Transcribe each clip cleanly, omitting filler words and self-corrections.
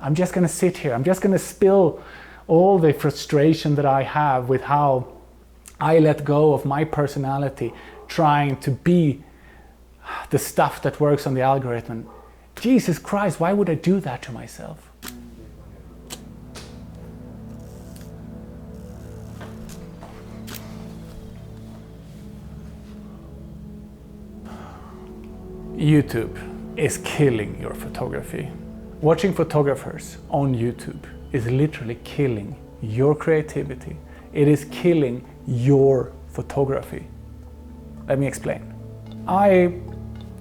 I'm just going to sit here. I'm just going to spill all the frustration that I have with how I let go of my personality, trying to be the stuff that works on the algorithm. Jesus Christ, why would I do that to myself? YouTube is killing your photography. Watching photographers on YouTube is literally killing your creativity. It is killing your photography. Let me explain. I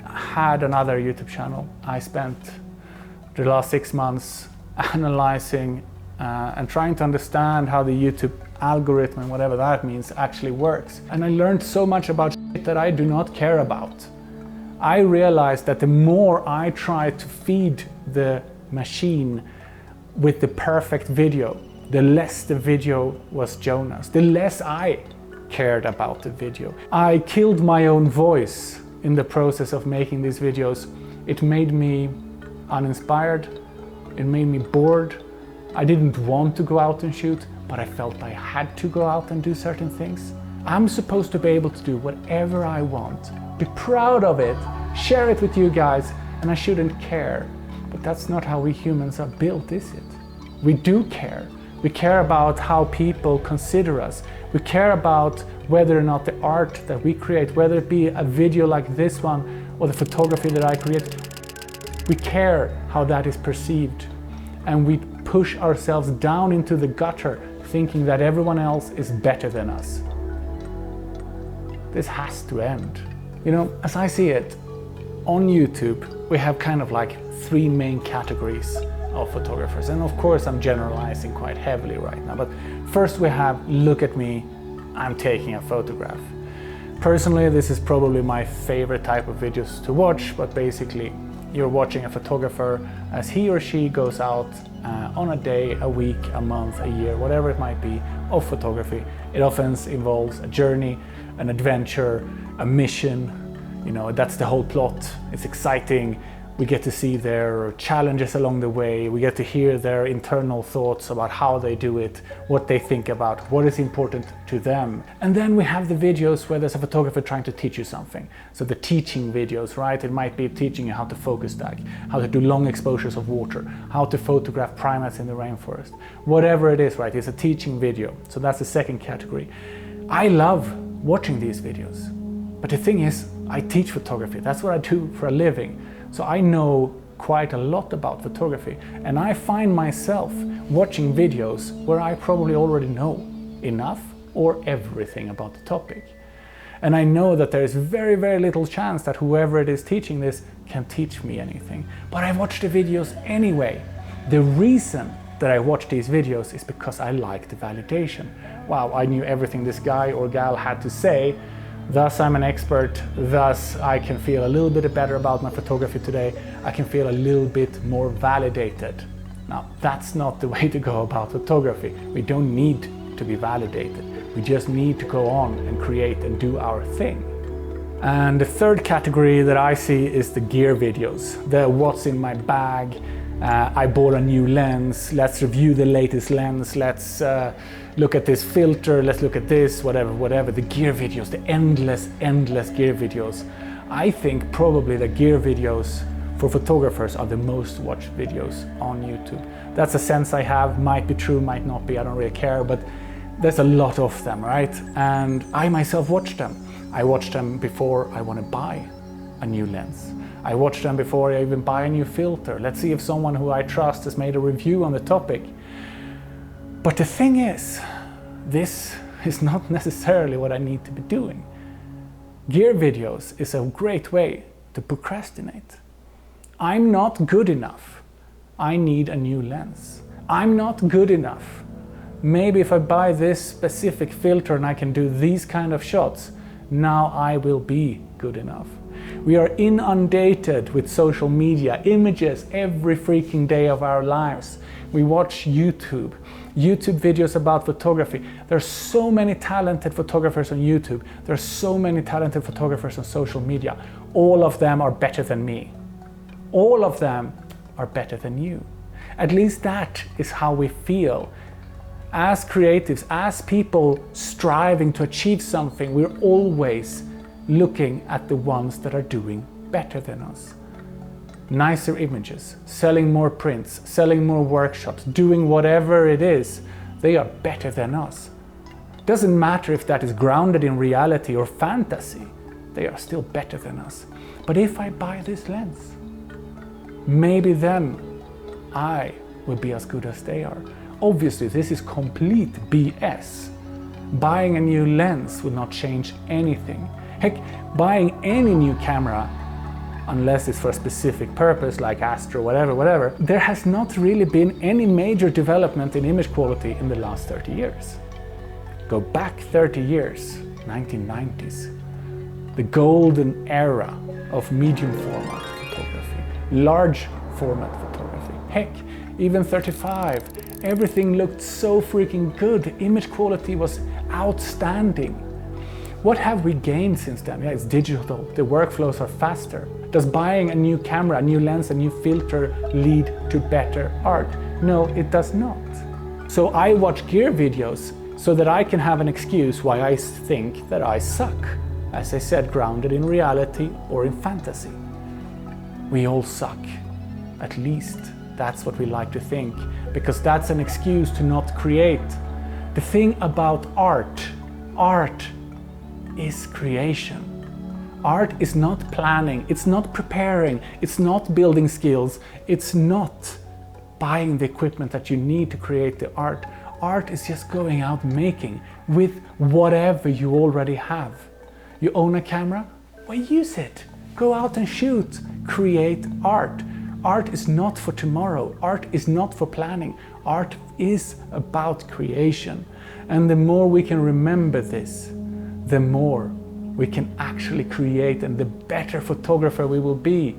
had another YouTube channel. I spent the last 6 months analyzing and trying to understand how the YouTube algorithm, and whatever that means, actually works. And I learned so much about shit that I do not care about. I realized that the more I tried to feed the machine with the perfect video, the less the video was Jonas, the less I cared about the video. I killed my own voice in the process of making these videos. It made me uninspired, it made me bored. I didn't want to go out and shoot, but I felt I had to go out and do certain things. I'm supposed to be able to do whatever I want, be proud of it, share it with you guys, and I shouldn't care. But that's not how we humans are built, is it? We do care. We care about how people consider us. We care about whether or not the art that we create, whether it be a video like this one or the photography that I create, we care how that is perceived. And we push ourselves down into the gutter thinking that everyone else is better than us. This has to end. You know, as I see it, on YouTube, we have kind of like 3 main categories of photographers. And of course, I'm generalizing quite heavily right now. But first we have, look at me, I'm taking a photograph. Personally, this is probably my favorite type of videos to watch, but basically you're watching a photographer as he or she goes out on a day, a week, a month, a year, whatever it might be, of photography. It often involves a journey, an adventure, a mission. You know, that's the whole plot. It's exciting. We get to see their challenges along the way. We get to hear their internal thoughts about how they do it, what they think about, what is important to them. And then we have the videos where there's a photographer trying to teach you something. So the teaching videos, right? It might be teaching you how to focus stack, how to do long exposures of water, how to photograph primates in the rainforest. Whatever it is, right? It's a teaching video. So that's the second category. I love watching these videos. But the thing is, I teach photography. That's what I do for a living. So I know quite a lot about photography. And I find myself watching videos where I probably already know enough or everything about the topic. And I know that there is very, very little chance that whoever it is teaching this can teach me anything. But I watch the videos anyway. The reason that I watch these videos is because I like the validation. Wow, I knew everything this guy or gal had to say. Thus I'm an expert, thus I can feel a little bit better about my photography today. I can feel a little bit more validated. Now, that's not the way to go about photography. We don't need to be validated. We just need to go on and create and do our thing. And the third category that I see is the gear videos. The what's in my bag, I bought a new lens, let's review the latest lens, let's look at this filter, let's look at this, whatever. The gear videos, the endless gear videos. I think probably the gear videos for photographers are the most watched videos on YouTube. That's a sense I have, might be true, might not be, I don't really care, but there's a lot of them, right? And I myself watch them. I watch them before I want to buy a new lens. I watch them before I even buy a new filter. Let's see if someone who I trust has made a review on the topic. But the thing is, this is not necessarily what I need to be doing. Gear videos is a great way to procrastinate. I'm not good enough. I need a new lens. I'm not good enough. Maybe if I buy this specific filter and I can do these kind of shots, now I will be good enough. We are inundated with social media, images every freaking day of our lives. We watch YouTube videos about photography. There's so many talented photographers on YouTube. There's so many talented photographers on social media. All of them are better than me. All of them are better than you. At least that is how we feel. As creatives, as people striving to achieve something, we're always looking at the ones that are doing better than us. Nicer images, selling more prints, selling more workshops, doing whatever it is, they are better than us. Doesn't matter if that is grounded in reality or fantasy, they are still better than us. But if I buy this lens, maybe then I will be as good as they are. Obviously, this is complete BS. Buying a new lens will not change anything. Heck, buying any new camera, unless it's for a specific purpose like Astro, whatever, there has not really been any major development in image quality in the last 30 years. Go back 30 years, 1990s, the golden era of medium format photography, large format photography. Heck, even 35, everything looked so freaking good. The image quality was outstanding. What have we gained since then? Yeah, it's digital, the workflows are faster. Does buying a new camera, a new lens, a new filter lead to better art? No, it does not. So I watch gear videos so that I can have an excuse why I think that I suck. As I said, grounded in reality or in fantasy. We all suck. At least that's what we like to think, because that's an excuse to not create. The thing about art is creation. Art is not planning, it's not preparing, it's not building skills, it's not buying the equipment that you need to create the art. Art is just going out making with whatever you already have. You own a camera? Well, use it. Go out and shoot. Create art. Art is not for tomorrow. Art is not for planning. Art is about creation. And the more we can remember this, the more we can actually create and the better photographer we will be.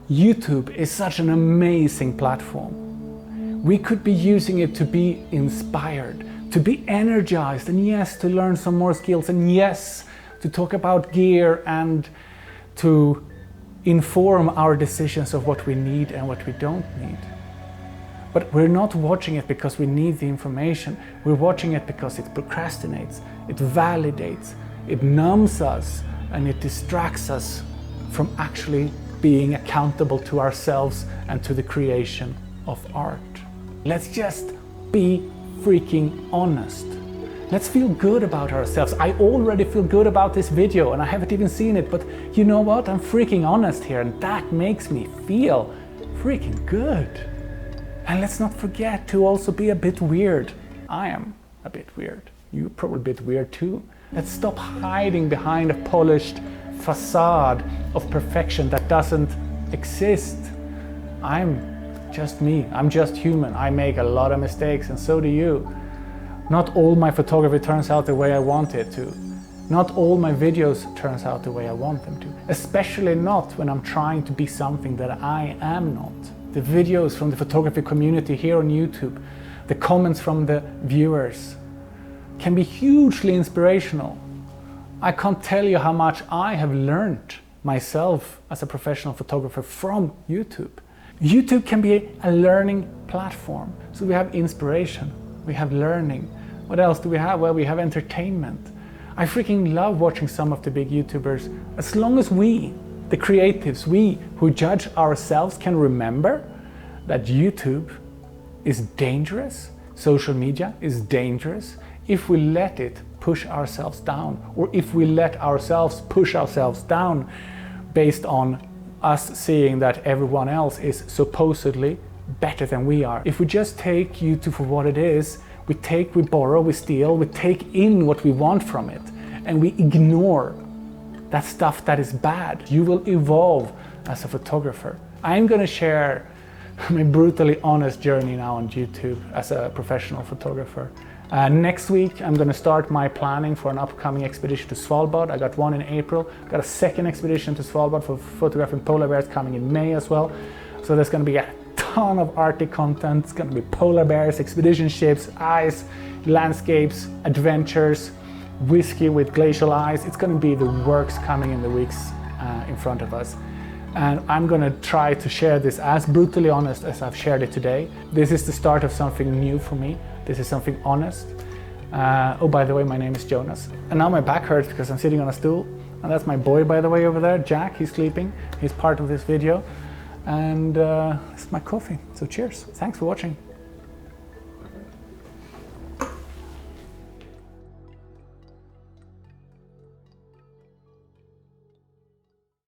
YouTube is such an amazing platform. We could be using it to be inspired, to be energized, and yes, to learn some more skills, and yes, to talk about gear and to inform our decisions of what we need and what we don't need. But we're not watching it because we need the information. We're watching it because it procrastinates, it validates, it numbs us, and it distracts us from actually being accountable to ourselves and to the creation of art. Let's just be freaking honest. Let's feel good about ourselves. I already feel good about this video and I haven't even seen it, but you know what? I'm freaking honest here and that makes me feel freaking good. And let's not forget to also be a bit weird. I am a bit weird. You're probably a bit weird too. Let's stop hiding behind a polished facade of perfection that doesn't exist. I'm just me. I'm just human. I make a lot of mistakes and so do you. Not all my photography turns out the way I want it to. Not all my videos turns out the way I want them to. Especially not when I'm trying to be something that I am not. The videos from the photography community here on YouTube, the comments from the viewers can be hugely inspirational. I can't tell you how much I have learned myself as a professional photographer from YouTube. YouTube can be a learning platform. So we have inspiration, we have learning. What else do we have? Well, we have entertainment. I freaking love watching some of the big YouTubers. As long as we, the creatives, we who judge ourselves can remember that YouTube is dangerous, social media is dangerous, if we let it push ourselves down, or if we let ourselves push ourselves down based on us seeing that everyone else is supposedly better than we are. If we just take YouTube for what it is, we take, we borrow, we steal, we take in what we want from it, and we ignore that stuff that is bad. You will evolve as a photographer. I'm gonna share my brutally honest journey now on YouTube as a professional photographer. Next week, I'm gonna start my planning for an upcoming expedition to Svalbard. I got one in April, got a second expedition to Svalbard for photographing polar bears coming in May as well. So there's gonna be a ton of Arctic content. It's gonna be polar bears, expedition ships, ice, landscapes, adventures, whiskey with glacial ice. It's gonna be the works coming in the weeks in front of us. And I'm gonna try to share this as brutally honest as I've shared it today. This is the start of something new for me. This is something honest. Oh, by the way, my name is Jonas. And now my back hurts because I'm sitting on a stool. And that's my boy, by the way, over there, Jack. He's sleeping. He's part of this video. And it's my coffee. So cheers. Thanks for watching.